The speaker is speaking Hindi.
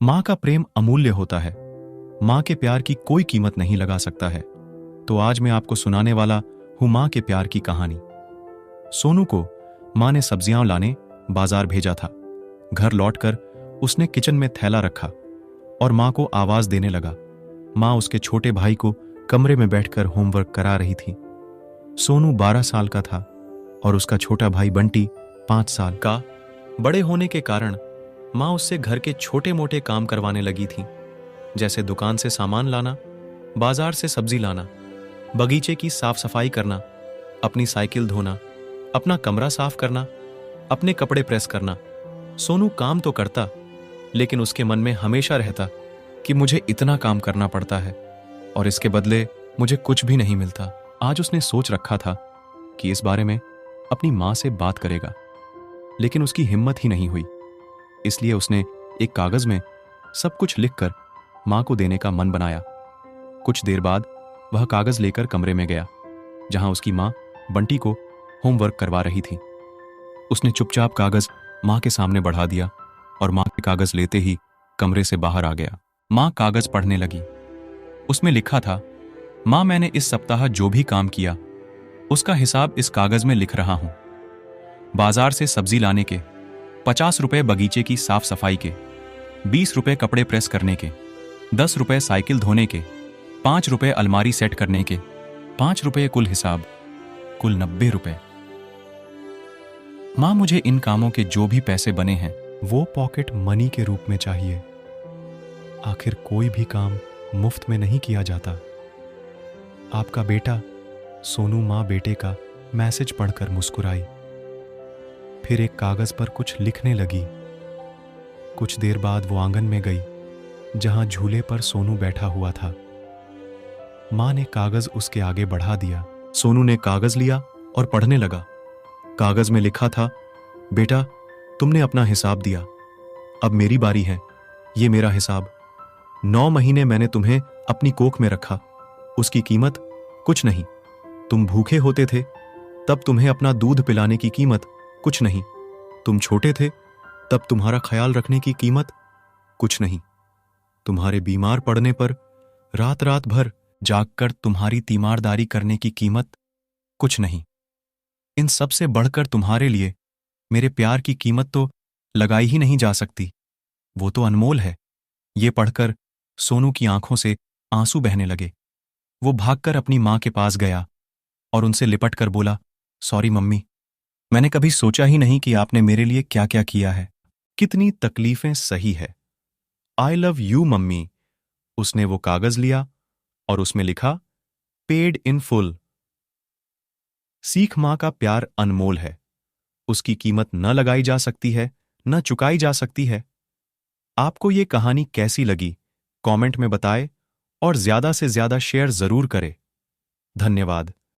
माँ का प्रेम अमूल्य होता है। माँ के प्यार की कोई कीमत नहीं लगा सकता है। तो आज मैं आपको सुनाने वाला हूं माँ के प्यार की कहानी। सोनू को माँ ने सब्जियां लाने बाजार भेजा था। घर लौटकर उसने किचन में थैला रखा और माँ को आवाज देने लगा। माँ उसके छोटे भाई को कमरे में बैठकर होमवर्क करा रही थी। सोनू 12 साल का था और उसका छोटा भाई बंटी 5 साल का। बड़े होने के कारण माँ उससे घर के छोटे मोटे काम करवाने लगी थी, जैसे दुकान से सामान लाना, बाजार से सब्जी लाना, बगीचे की साफ सफाई करना, अपनी साइकिल धोना, अपना कमरा साफ करना, अपने कपड़े प्रेस करना। सोनू काम तो करता, लेकिन उसके मन में हमेशा रहता कि मुझे इतना काम करना पड़ता है और इसके बदले मुझे कुछ भी नहीं मिलता। आज उसने सोच रखा था कि इस बारे में अपनी माँ से बात करेगा, लेकिन उसकी हिम्मत ही नहीं हुई। इसलिए उसने एक कागज में सब कुछ लिखकर माँ को देने का मन बनाया। कुछ देर बाद वह कागज लेकर कमरे में गया, जहां उसकी माँ बंटी को होमवर्क करवा रही थी। उसने चुपचाप कागज माँ के सामने बढ़ा दिया और माँ के कागज लेते ही कमरे से बाहर आ गया। माँ कागज पढ़ने लगी। उसमें लिखा था, माँ, मैंने इस सप्ताह जो भी काम किया उसका हिसाब इस कागज में लिख रहा हूं। बाजार से सब्जी लाने के 50 रुपए, बगीचे की साफ सफाई के 20 रुपए, कपड़े प्रेस करने के 10 रुपए, साइकिल धोने के 5 रुपए, अलमारी सेट करने के 5 रुपए, कुल हिसाब कुल 90 रुपए। माँ, मुझे इन कामों के जो भी पैसे बने हैं वो पॉकेट मनी के रूप में चाहिए। आखिर कोई भी काम मुफ्त में नहीं किया जाता। आपका बेटा। सोनू माँ बेटे का मैसेज पढ़कर मुस्कुराई, फिर एक कागज पर कुछ लिखने लगी। कुछ देर बाद वो आंगन में गई, जहां झूले पर सोनू बैठा हुआ था। माँ ने कागज उसके आगे बढ़ा दिया। सोनू ने कागज लिया और पढ़ने लगा। कागज में लिखा था, बेटा, तुमने अपना हिसाब दिया, अब मेरी बारी है। ये मेरा हिसाब। 9 महीने मैंने तुम्हें अपनी कोख में रखा, उसकी कीमत कुछ नहीं। तुम भूखे होते थे तब तुम्हें अपना दूध पिलाने की कीमत कुछ नहीं। तुम छोटे थे तब तुम्हारा ख्याल रखने की कीमत कुछ नहीं। तुम्हारे बीमार पड़ने पर रात रात भर जागकर तुम्हारी तीमारदारी करने की कीमत कुछ नहीं। इन सब से बढ़कर तुम्हारे लिए मेरे प्यार की कीमत तो लगाई ही नहीं जा सकती। वो तो अनमोल है। ये पढ़कर सोनू की आंखों से आंसू बहने लगे। वो भागकर अपनी माँ के पास गया और उनसे लिपट कर बोला, सॉरी मम्मी, मैंने कभी सोचा ही नहीं कि आपने मेरे लिए क्या क्या किया है। कितनी तकलीफें सही है। I love you mummy. उसने वो कागज लिया और उसमें लिखा, पेड इन फुल। सीख, मां का प्यार अनमोल है। उसकी कीमत न लगाई जा सकती है, न चुकाई जा सकती है। आपको ये कहानी कैसी लगी कमेंट में बताएं और ज्यादा से ज्यादा शेयर जरूर करें। धन्यवाद।